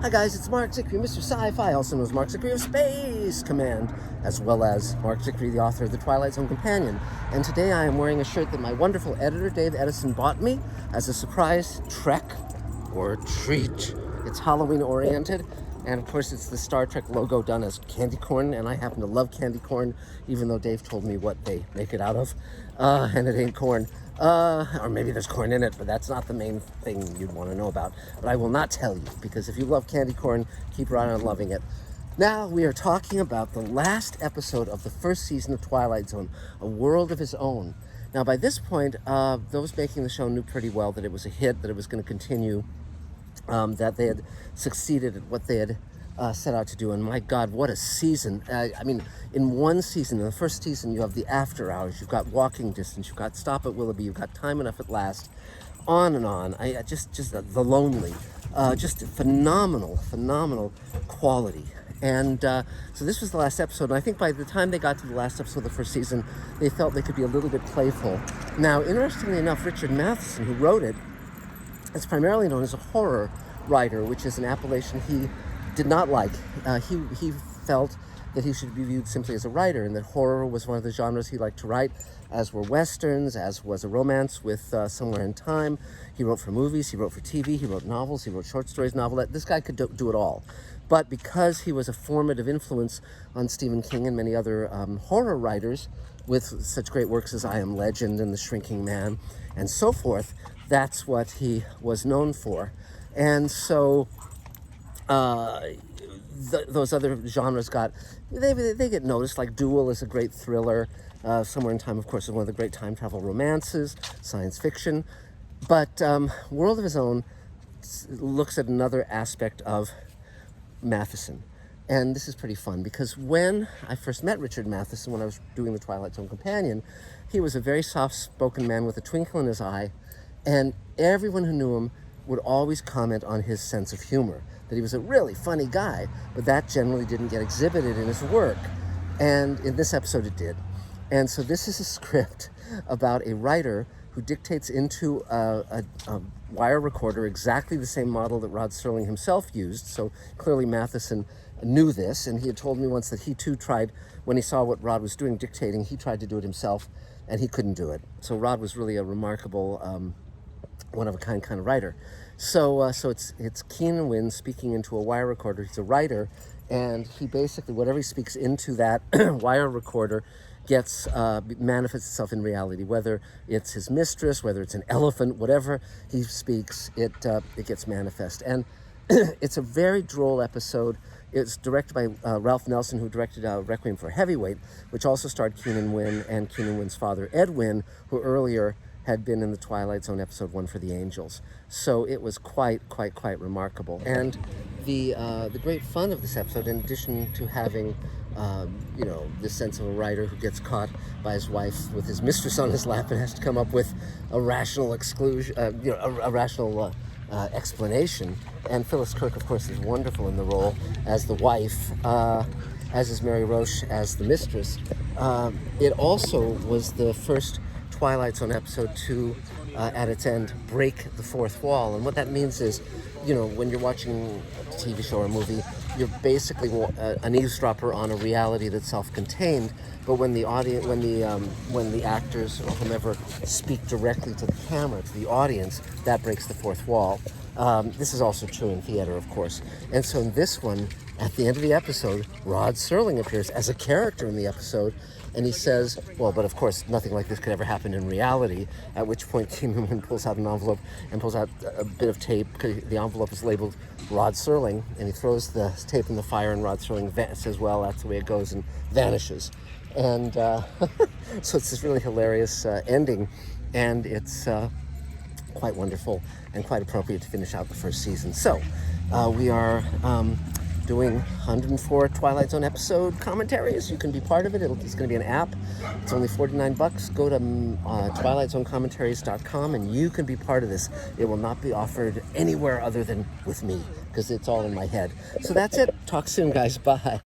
Hi guys, it's Mark Zickery, Mr. Sci-Fi, also known as Mark Zickery of Space Command, as well as Mark Zickery, the author of The Twilight Zone Companion. And today I am wearing a shirt that my wonderful editor, Dave Edison, bought me as a surprise trek or treat. It's Halloween-oriented, and of course it's the Star Trek logo done as candy corn, and I happen to love candy corn, even though Dave told me what they make it out of, and it ain't corn. Or maybe there's corn in it, but that's not the main thing you'd want to know about. But I will not tell you, because if you love candy corn, keep right on loving it. Now we are talking about the last episode of the first season of Twilight Zone, A World of His Own. Now by this point, those making the show knew pretty well that it was a hit, that it was going to continue, that they had succeeded at what they had set out to do. And my God, what a season. I mean, in one season, in the first season, you have the After Hours, you've got Walking Distance, you've got Stop at Willoughby, you've got Time Enough at Last, on and on. Just The Lonely, just phenomenal quality. And so this was the last episode, and I think by the time they got to the last episode of the first season, they felt they could be a little bit playful. Now, interestingly enough, Richard Matheson, who wrote it, is primarily known as a horror writer, which is an appellation he did not like. He felt that he should be viewed simply as a writer, and that horror was one of the genres he liked to write, as were westerns, as was a romance with Somewhere in Time. He wrote for movies, he wrote for TV, he wrote novels, he wrote short stories, novelette. This guy could do it all. But because he was a formative influence on Stephen King and many other horror writers, with such great works as I Am Legend and The Shrinking Man and so forth, that's what he was known for. And so those other genres they get noticed, like Duel is a great thriller. Somewhere in Time, of course, is one of the great time travel romances, science fiction. But World of His Own looks at another aspect of Matheson. And this is pretty fun, because when I first met Richard Matheson, when I was doing The Twilight Zone Companion, he was a very soft-spoken man with a twinkle in his eye, and everyone who knew him would always comment on his sense of humor, that he was a really funny guy, but that generally didn't get exhibited in his work. And in this episode it did. And so this is a script about a writer who dictates into a wire recorder exactly the same model that Rod Serling himself used. So clearly Matheson knew this, and he had told me once that he too tried, when he saw what Rod was doing dictating, he tried to do it himself, and he couldn't do it. So Rod was really a remarkable, one-of-a-kind kind of writer. So it's Keenan Wynn speaking into a wire recorder. He's a writer, and he basically, whatever he speaks into that wire recorder gets manifests itself in reality. Whether it's his mistress, whether it's an elephant, whatever he speaks, it gets manifest. And it's a very droll episode. It's directed by Ralph Nelson, who directed Requiem for a Heavyweight, which also starred Keenan Wynn and Keenan Wynn's father, Ed Wynn, who earlier had been in the Twilight Zone episode One for the Angels. So it was quite remarkable. And the great fun of this episode, in addition to having this sense of a writer who gets caught by his wife with his mistress on his lap and has to come up with a rational explanation. And Phyllis Kirk, of course, is wonderful in the role as the wife, as is Mary Roche as the mistress. It also was the first Twilight Zone episode to, at its end, break the fourth wall. And what that means is, when you're watching a TV show or a movie, you're basically an eavesdropper on a reality that's self-contained. But when the audience, when the actors or whomever speak directly to the camera, to the audience, that breaks the fourth wall. This is also true in theater, of course. And so in this one, at the end of the episode, Rod Serling appears as a character in the episode, and he says, well, but of course, nothing like this could ever happen in reality, at which point Keenan Wynn pulls out an envelope and pulls out a bit of tape, because the envelope is labeled Rod Serling, and he throws the tape in the fire, and Rod Serling says, well, that's the way it goes, and vanishes. And so it's this really hilarious ending, and it's quite wonderful and quite appropriate to finish out the first season. So we are doing 104 Twilight Zone episode commentaries. You can be part of it. It's going to be an app. It's only $49. Go to twilightzonecommentary.com and you can be part of this. It will not be offered anywhere other than with me, because it's all in my head. So that's it. Talk soon, guys. Bye.